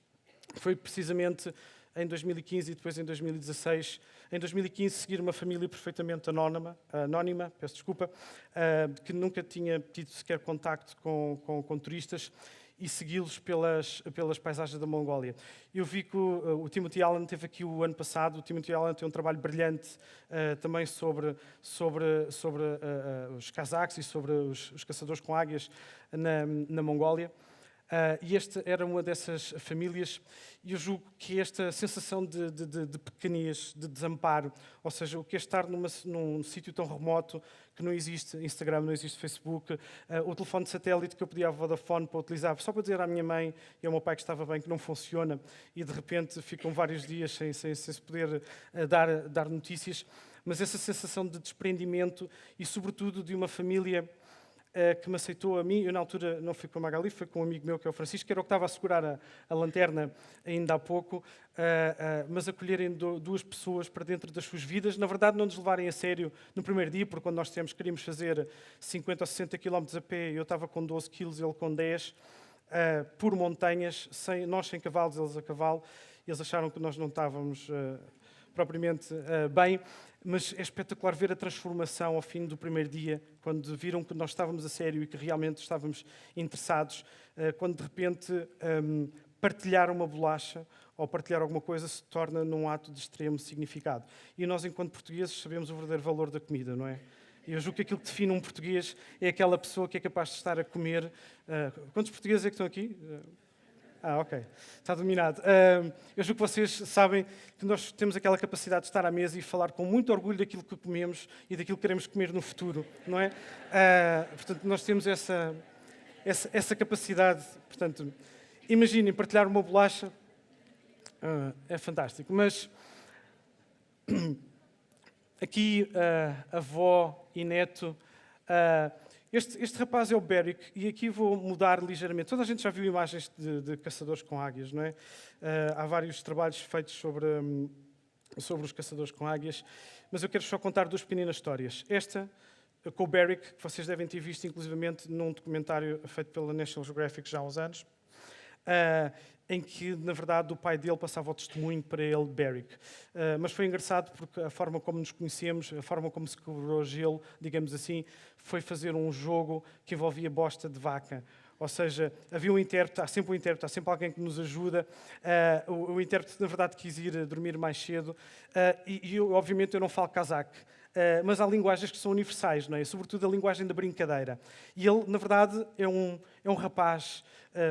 foi precisamente em 2015 e depois em 2016. Em 2015, seguir uma família perfeitamente anónima, peço desculpa, que nunca tinha tido sequer contacto com turistas, e segui-los pelas paisagens da Mongólia. Eu vi que o Timothy Allen esteve aqui o ano passado. O Timothy Allen tem um trabalho brilhante também sobre os cazaques e sobre os caçadores com águias na Mongólia. E esta era uma dessas famílias, e eu julgo que esta sensação de pequenez, de desamparo, ou seja, o que é estar num sítio tão remoto que não existe Instagram, não existe Facebook, o telefone de satélite que eu pedi à Vodafone para utilizar, só para dizer à minha mãe e ao meu pai que estava bem, que não funciona, e de repente ficam vários dias sem se poder dar notícias, mas essa sensação de desprendimento e, sobretudo, de uma família que me aceitou a mim. Eu, na altura, não fui com a Magali, foi com um amigo meu, que é o Francisco, que era o que estava a segurar a lanterna ainda há pouco, mas acolherem duas pessoas para dentro das suas vidas. Na verdade, não nos levarem a sério no primeiro dia, porque quando nós queríamos fazer 50 ou 60 km a pé, eu estava com 12 kg, ele com 10, por montanhas, nós sem cavalos, eles a cavalo. Eles acharam que nós não estávamos propriamente bem, mas é espetacular ver a transformação ao fim do primeiro dia, quando viram que nós estávamos a sério e que realmente estávamos interessados, quando de repente partilhar uma bolacha ou partilhar alguma coisa se torna num ato de extremo significado. E nós, enquanto portugueses, sabemos o verdadeiro valor da comida, não é? Eu julgo que aquilo que define um português é aquela pessoa que é capaz de estar a comer. Quantos portugueses é que estão aqui? Ok. Está dominado. Eu julgo que vocês sabem que nós temos aquela capacidade de estar à mesa e falar com muito orgulho daquilo que comemos e daquilo que queremos comer no futuro, não é? Portanto, nós temos essa capacidade. Portanto, imaginem partilhar uma bolacha. É fantástico. Mas aqui, avó e neto... Este rapaz é o Beric, e aqui vou mudar ligeiramente. Toda a gente já viu imagens de caçadores com águias, não é? Há vários trabalhos feitos sobre os caçadores com águias, mas eu quero só contar duas pequenas histórias. Esta, com o Beric, que vocês devem ter visto, inclusivamente, num documentário feito pela National Geographic já há uns anos. em que, na verdade, o pai dele passava o testemunho para ele, Beric. Mas foi engraçado porque a forma como nos conhecemos, a forma como se quebrou gelo, digamos assim, foi fazer um jogo que envolvia bosta de vaca. Ou seja, havia um intérprete, há sempre um intérprete, há sempre alguém que nos ajuda. O intérprete, na verdade, quis ir dormir mais cedo. Obviamente, eu não falo cazaque. Mas há linguagens que são universais, não é? Sobretudo a linguagem da brincadeira. E ele, na verdade, é um rapaz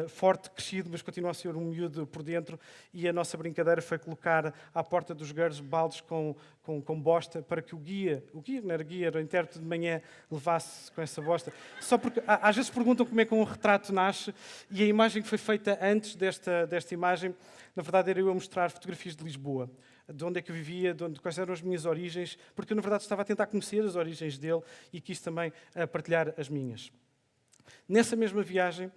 forte, crescido, mas continua a ser um miúdo por dentro. E a nossa brincadeira foi colocar à porta dos girls baldes com bosta para que o guia não era guia, era o intérprete de manhã, levasse com essa bosta. Só porque às vezes perguntam como é que um retrato nasce, e a imagem que foi feita antes desta imagem, na verdade, era eu a mostrar fotografias de Lisboa. De onde é que eu vivia, quais eram as minhas origens, porque eu, na verdade, estava a tentar conhecer as origens dele e quis também partilhar as minhas. Nessa mesma viagem,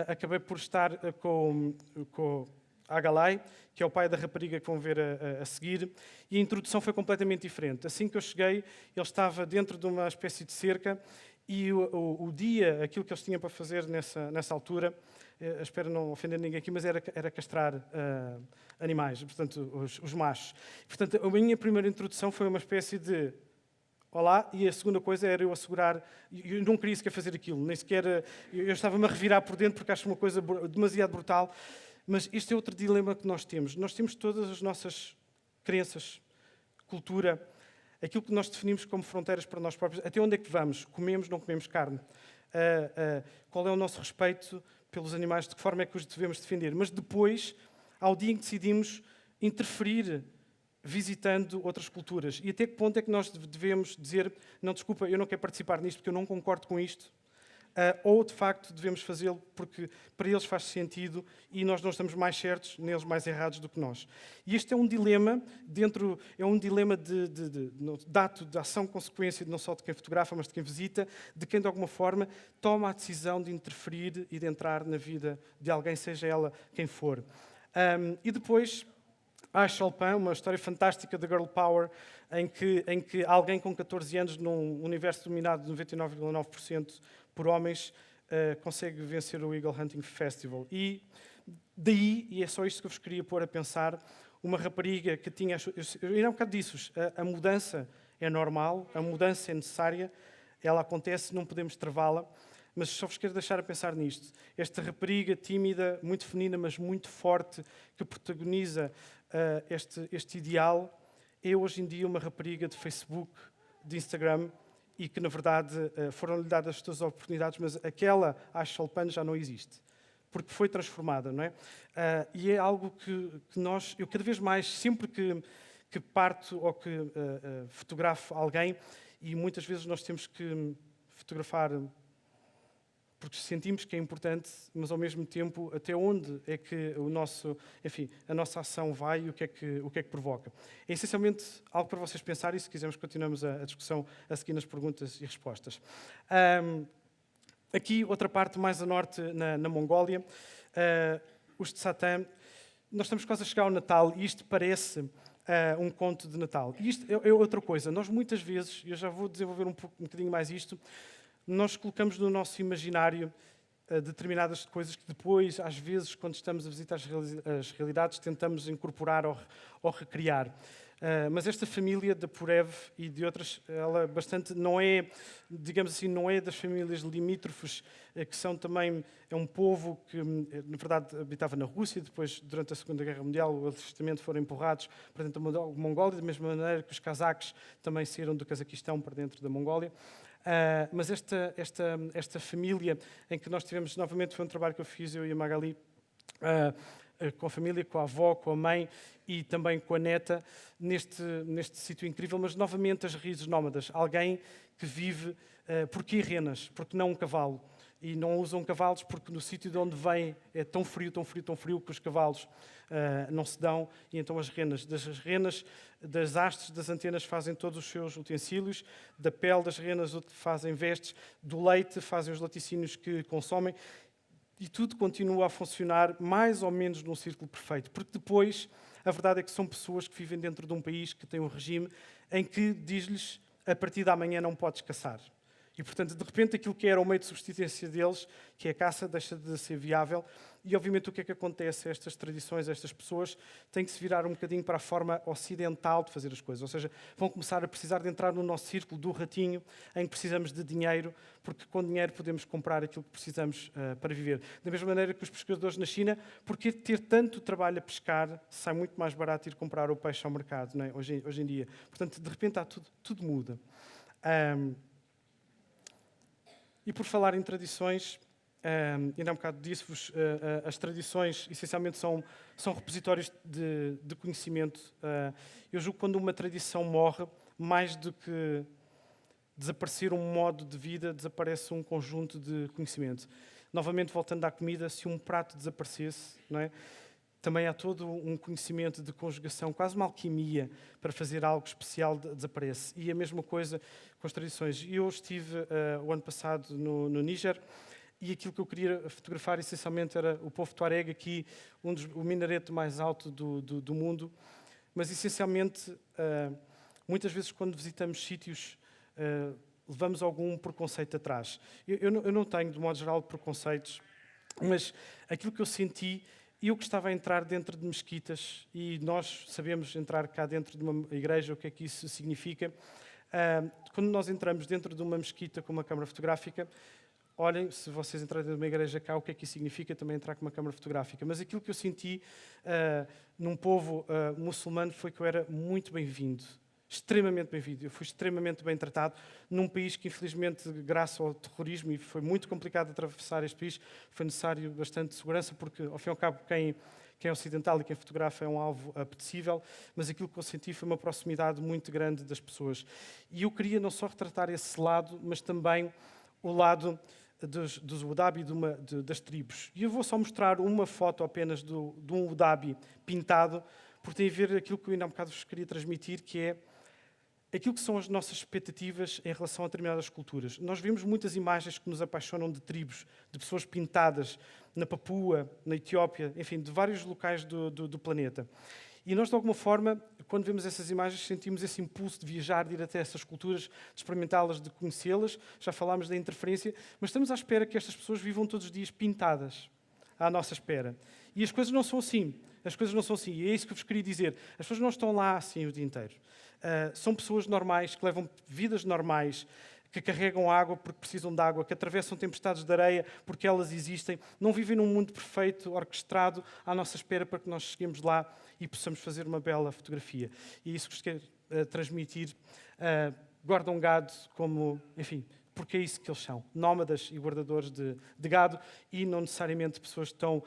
acabei por estar com Agalai, que é o pai da rapariga que vão ver a seguir, e a introdução foi completamente diferente. Assim que eu cheguei, ele estava dentro de uma espécie de cerca, e o dia, aquilo que eles tinham para fazer nessa altura, espero não ofender ninguém aqui, mas era castrar animais, portanto, os machos. Portanto, a minha primeira introdução foi uma espécie de olá, e a segunda coisa era eu assegurar, eu não queria sequer fazer aquilo, nem sequer, eu estava-me a revirar por dentro porque acho uma coisa demasiado brutal, mas este é outro dilema que nós temos. Nós temos todas as nossas crenças, cultura, aquilo que nós definimos como fronteiras para nós próprios. Até onde é que vamos? Comemos, não comemos carne? Qual é o nosso respeito pelos animais? De que forma é que os devemos defender? Mas depois, ao dia em que decidimos interferir visitando outras culturas. E até que ponto é que nós devemos dizer não, desculpa, eu não quero participar nisto porque eu não concordo com isto, ou de facto devemos fazê-lo porque para eles faz sentido e nós não estamos mais certos, neles mais errados do que nós. E este é um dilema de ato, de ação-consequência, não só de quem fotografa, mas de quem visita, de quem de alguma forma toma a decisão de interferir e de entrar na vida de alguém, seja ela quem for. E depois há Chopin, uma história fantástica de Girl Power, em que alguém com 14 anos, num universo dominado de 99,9% por homens, consegue vencer o Eagle Hunting Festival. E daí, e é só isto que eu vos queria pôr a pensar, uma rapariga que tinha... Eu ainda há um bocado disso, a mudança é normal, a mudança é necessária, ela acontece, não podemos travá-la, mas só vos quero deixar a pensar nisto. Esta rapariga tímida, muito feminina, mas muito forte, que protagoniza este ideal, é hoje em dia uma rapariga de Facebook, de Instagram, e que, na verdade, foram-lhe dadas todas as oportunidades, mas aquela Ash Chopin já não existe, porque foi transformada, não é? E é algo que eu cada vez mais, sempre que parto ou que fotografo alguém, e muitas vezes nós temos que fotografar porque sentimos que é importante, mas ao mesmo tempo até onde é que a nossa ação vai e o que é que provoca. É essencialmente algo para vocês pensarem, e se quisermos continuamos a discussão a seguir nas perguntas e respostas. Aqui, outra parte mais a norte, na Mongólia, os de Satã, nós estamos quase a chegar ao Natal e isto parece um conto de Natal. E isto é outra coisa. Nós muitas vezes, e eu já vou desenvolver um bocadinho mais isto, nós colocamos no nosso imaginário determinadas coisas que depois, às vezes, quando estamos a visitar as realidades, tentamos incorporar ou recriar. Mas esta família da Purev e de outras, ela bastante não é, digamos assim, não é das famílias limítrofes, que são também, é um povo que, na verdade, habitava na Rússia, depois, durante a Segunda Guerra Mundial, justamente foram empurrados para dentro da Mongólia, da mesma maneira que os cazaques também saíram do Cazaquistão para dentro da Mongólia. Mas esta família em que nós tivemos, novamente foi um trabalho que eu fiz, eu e a Magali, com a família, com a avó, com a mãe e também com a neta, neste sítio incrível, mas novamente as raízes nómadas. Alguém que vive, porquê renas? Porque não um cavalo? E não usam cavalos porque no sítio de onde vêm é tão frio, tão frio, tão frio que os cavalos não se dão, e então as renas, das hastes das antenas fazem todos os seus utensílios, da pele das renas fazem vestes, do leite fazem os laticínios que consomem, e tudo continua a funcionar mais ou menos num círculo perfeito, porque depois a verdade é que são pessoas que vivem dentro de um país que tem um regime em que diz-lhes a partir da manhã não podes caçar. E, portanto, de repente, aquilo que era o meio de subsistência deles, que é a caça, deixa de ser viável. E, obviamente, o que é que acontece? Estas tradições, estas pessoas, têm que se virar um bocadinho para a forma ocidental de fazer as coisas. Ou seja, vão começar a precisar de entrar no nosso círculo do ratinho, em que precisamos de dinheiro, porque com dinheiro podemos comprar aquilo que precisamos para viver. Da mesma maneira que os pescadores na China, porque ter tanto trabalho a pescar, sai muito mais barato ir comprar o peixe ao mercado, não é? Hoje em dia. Portanto, de repente, tudo muda. E por falar em tradições, ainda há um bocado disse-vos, as tradições essencialmente são repositórios de conhecimento. Eu julgo que quando uma tradição morre, mais do que desaparecer um modo de vida, desaparece um conjunto de conhecimento. Novamente, voltando à comida, se um prato desaparecesse, não é? Também há todo um conhecimento de conjugação, quase uma alquimia, para fazer algo especial desaparece. E a mesma coisa com as tradições. Eu estive o ano passado no Níger e aquilo que eu queria fotografar essencialmente era o povo Tuareg aqui, o minareto mais alto do mundo. Mas essencialmente, muitas vezes quando visitamos sítios, levamos algum preconceito atrás. Eu não tenho, de modo geral, preconceitos, mas aquilo que eu senti, eu que estava a entrar dentro de mesquitas, e nós sabemos entrar cá dentro de uma igreja, o que é que isso significa. Quando nós entramos dentro de uma mesquita com uma câmara fotográfica, olhem, se vocês entrarem numa igreja cá, o que é que isso significa também entrar com uma câmara fotográfica. Mas aquilo que eu senti num povo muçulmano foi que eu era muito bem-vindo. Extremamente bem-vindo. Eu fui extremamente bem tratado num país que, infelizmente, graças ao terrorismo, e foi muito complicado atravessar este país, foi necessário bastante segurança, porque, ao fim e ao cabo, quem é ocidental e quem fotografa é um alvo apetecível, mas aquilo que eu senti foi uma proximidade muito grande das pessoas. E eu queria não só retratar esse lado, mas também o lado dos Wahdabi, das tribos. E eu vou só mostrar uma foto apenas de um Wahdabi pintado, porque tem a ver aquilo que eu ainda há um bocado vos queria transmitir, que é aquilo que são as nossas expectativas em relação a determinadas culturas. Nós vimos muitas imagens que nos apaixonam de tribos, de pessoas pintadas na Papua, na Etiópia, enfim, de vários locais do planeta. E nós, de alguma forma, quando vemos essas imagens, sentimos esse impulso de viajar, de ir até essas culturas, de experimentá-las, de conhecê-las. Já falámos da interferência, mas estamos à espera que estas pessoas vivam todos os dias pintadas à nossa espera. E as coisas não são assim. As coisas não são assim. E é isso que eu vos queria dizer. As pessoas não estão lá assim o dia inteiro. São pessoas normais, que levam vidas normais, que carregam água porque precisam de água, que atravessam tempestades de areia porque elas existem, não vivem num mundo perfeito, orquestrado, à nossa espera para que nós cheguemos lá e possamos fazer uma bela fotografia. E é isso que vos quero transmitir. Guardam gado como, enfim, porque é isso que eles são, nómadas e guardadores de gado e não necessariamente pessoas que estão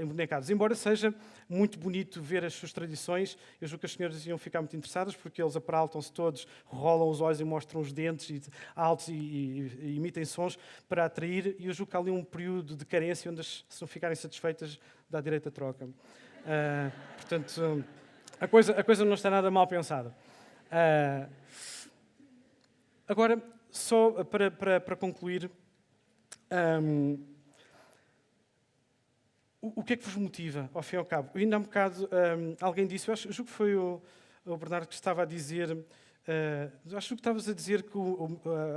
embonecadas. Embora seja muito bonito ver as suas tradições, eu julgo que as senhoras iam ficar muito interessadas porque eles apraltam-se todos, rolam os olhos e mostram os dentes altos e emitem sons para atrair, e eu julgo que há ali um período de carência onde se não ficarem satisfeitas, dá direito à troca. Portanto, a coisa não está nada mal pensada. Agora, só para concluir, o que é que vos motiva, ao fim e ao cabo? Eu ainda há um bocado, alguém disse, eu julgo que foi o Bernardo que estava a dizer, acho que estavas a dizer que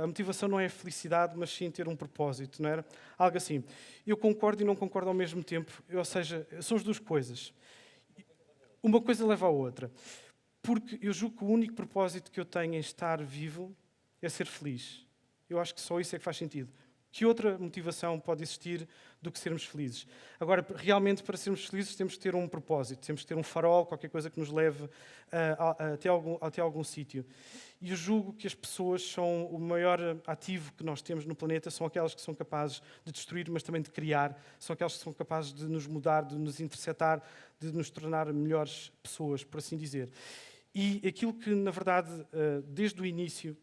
a motivação não é a felicidade, mas sim ter um propósito, não era? Algo assim. Eu concordo e não concordo ao mesmo tempo, ou seja, são as duas coisas. Uma coisa leva à outra. Porque eu julgo que o único propósito que eu tenho em estar vivo é ser feliz. Eu acho que só isso é que faz sentido. Que outra motivação pode existir do que sermos felizes? Agora, realmente, para sermos felizes, temos que ter um propósito, temos que ter um farol, qualquer coisa que nos leve até algum sítio. E eu julgo que as pessoas são o maior ativo que nós temos no planeta, são aquelas que são capazes de destruir, mas também de criar, são aquelas que são capazes de nos mudar, de nos interceptar, de nos tornar melhores pessoas, por assim dizer. E aquilo que, na verdade, desde o início,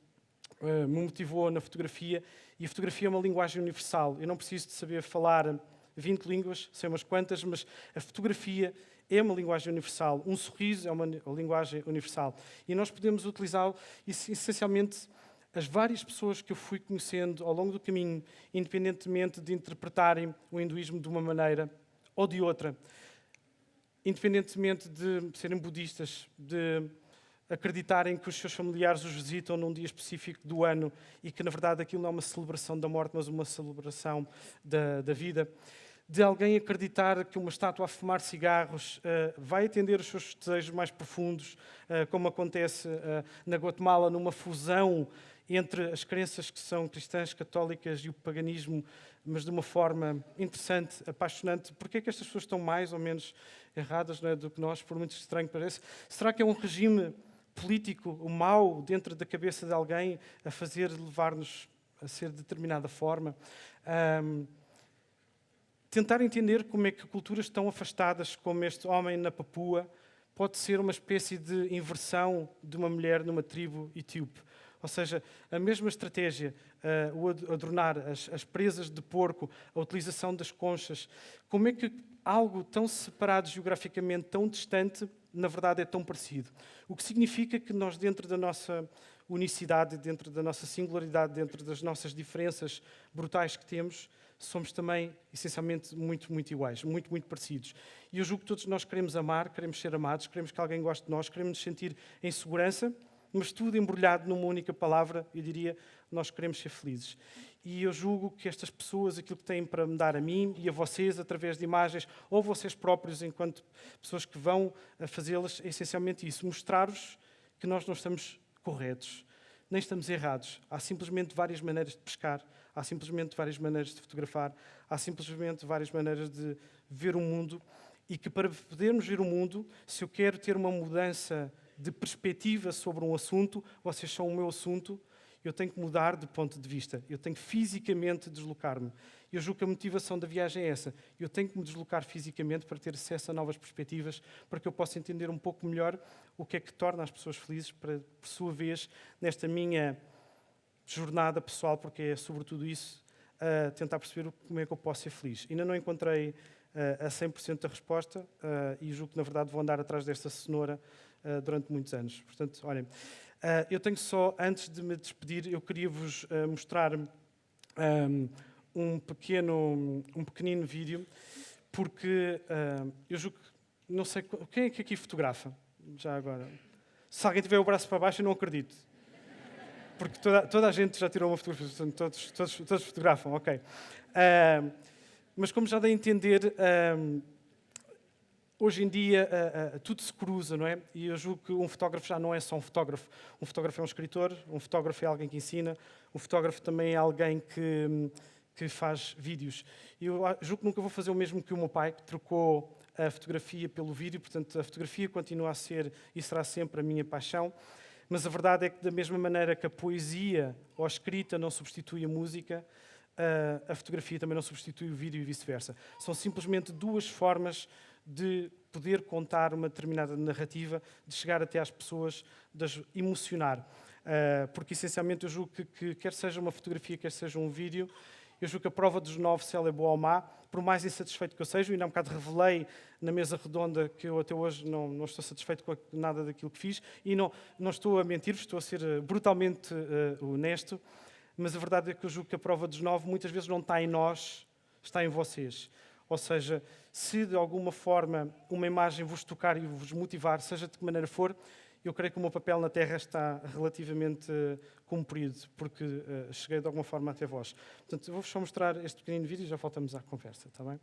me motivou na fotografia, e a fotografia é uma linguagem universal. Eu não preciso de saber falar 20 línguas, sei umas quantas, mas a fotografia é uma linguagem universal. Um sorriso é uma linguagem universal. E nós podemos utilizá-lo, essencialmente, as várias pessoas que eu fui conhecendo ao longo do caminho, independentemente de interpretarem o hinduísmo de uma maneira ou de outra, independentemente de serem budistas, de acreditarem que os seus familiares os visitam num dia específico do ano e que, na verdade, aquilo não é uma celebração da morte, mas uma celebração da vida. De alguém acreditar que uma estátua a fumar cigarros vai atender os seus desejos mais profundos, como acontece na Guatemala, numa fusão entre as crenças que são cristãs, católicas e o paganismo, mas de uma forma interessante, apaixonante. Porquê é que estas pessoas estão mais ou menos erradas, não é, do que nós, por muito estranho que pareça? Será que é um regime político, o mau, dentro da cabeça de alguém, a fazer levar-nos a ser de determinada forma? Tentar entender como é que culturas tão afastadas como este homem na Papua pode ser uma espécie de inversão de uma mulher numa tribo etíope. Ou seja, a mesma estratégia, o adornar as presas de porco, a utilização das conchas, como é que algo tão separado geograficamente, tão distante, na verdade é tão parecido? O que significa que nós, dentro da nossa unicidade, dentro da nossa singularidade, dentro das nossas diferenças brutais que temos, somos também, essencialmente, muito, muito iguais, muito, muito parecidos. E eu julgo que todos nós queremos amar, queremos ser amados, queremos que alguém goste de nós, queremos nos sentir em segurança, mas tudo embrulhado numa única palavra, eu diria, nós queremos ser felizes. E eu julgo que estas pessoas, aquilo que têm para me dar a mim e a vocês, através de imagens, ou vocês próprios, enquanto pessoas que vão a fazê-las, é essencialmente isso, mostrar-vos que nós não estamos corretos, nem estamos errados. Há simplesmente várias maneiras de pescar, há simplesmente várias maneiras de fotografar, há simplesmente várias maneiras de ver o mundo, e que para podermos ver o mundo, se eu quero ter uma mudança de perspectiva sobre um assunto, vocês são o meu assunto, eu tenho que mudar de ponto de vista, eu tenho que fisicamente deslocar-me. Eu julgo que a motivação da viagem é essa. Eu tenho que me deslocar fisicamente para ter acesso a novas perspectivas, para que eu possa entender um pouco melhor o que é que torna as pessoas felizes, para, por sua vez, nesta minha jornada pessoal, porque é sobretudo isso, tentar perceber como é que eu posso ser feliz. Ainda não encontrei a 100% da resposta e julgo que, na verdade, vou andar atrás desta cenoura durante muitos anos. Portanto, olhem, eu tenho só, antes de me despedir, eu queria vos mostrar um pequenino vídeo, porque eu julgo que, não sei, quem é que aqui fotografa? Já agora. Se alguém tiver o braço para baixo, eu não acredito. Porque toda a gente já tirou uma fotografia, todos fotografam, ok. Mas como já dei a entender, hoje em dia tudo se cruza, não é? E eu julgo que um fotógrafo já não é só um fotógrafo. Um fotógrafo é um escritor, um fotógrafo é alguém que ensina, um fotógrafo também é alguém que faz vídeos. E eu julgo que nunca vou fazer o mesmo que o meu pai, que trocou a fotografia pelo vídeo. Portanto, a fotografia continua a ser e será sempre a minha paixão. Mas a verdade é que, da mesma maneira que a poesia ou a escrita não substitui a música, a fotografia também não substitui o vídeo e vice-versa. São simplesmente duas formas de poder contar uma determinada narrativa, de chegar até às pessoas, de as emocionar. Porque, essencialmente, eu julgo que quer seja uma fotografia, quer seja um vídeo, eu julgo que a prova dos 9, se ela é boa ou má, por mais insatisfeito que eu seja, e ainda há um bocado revelei na mesa redonda que eu até hoje não estou satisfeito com nada daquilo que fiz, e não estou a mentir-vos, estou a ser brutalmente honesto, mas a verdade é que eu julgo que a prova dos 9 muitas vezes não está em nós, está em vocês. Ou seja, se de alguma forma uma imagem vos tocar e vos motivar, seja de que maneira for, eu creio que o meu papel na Terra está relativamente cumprido, porque cheguei de alguma forma até vós. Portanto, eu vou-vos só mostrar este pequenino vídeo e já voltamos à conversa, está bem?